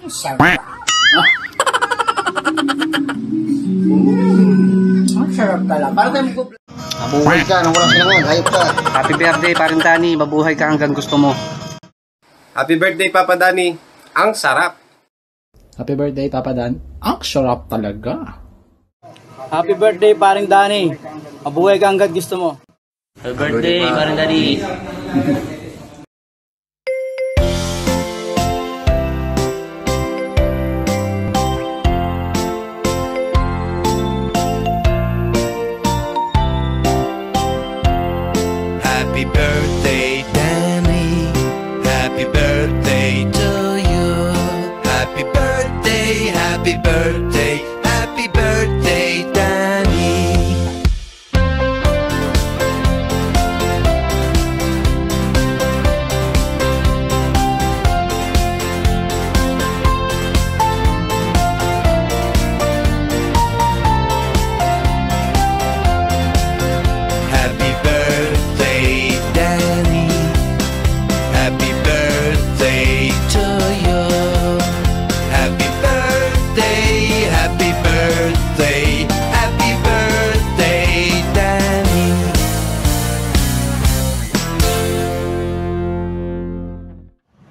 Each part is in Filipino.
Sarap. Ang sarap talaga. Parang tayo mag-vlog. Mabuhay ka nang walang sinangan, hayop ka. Happy birthday, Paring Danny. Mabuhay ka hanggang gusto mo. Happy birthday, Papa Danny. Ang sarap. Happy birthday, Papa Dan. Ang sarap talaga. Happy birthday, Paring Danny. Mabuhay ka hanggang gusto mo. Happy birthday, Paring Danny. Happy birthday, Danny. Happy birthday to you. Happy birthday, happy birthday, happy birthday, Danny. Happy birthday, Danny. Happy birthday to you. Happy birthday, happy birthday, happy birthday, Danny.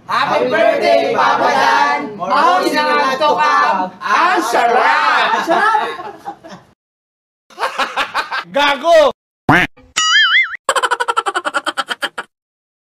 Happy birthday, Papa Dan. Mahal sinangato ka. Ang sarap. Gago!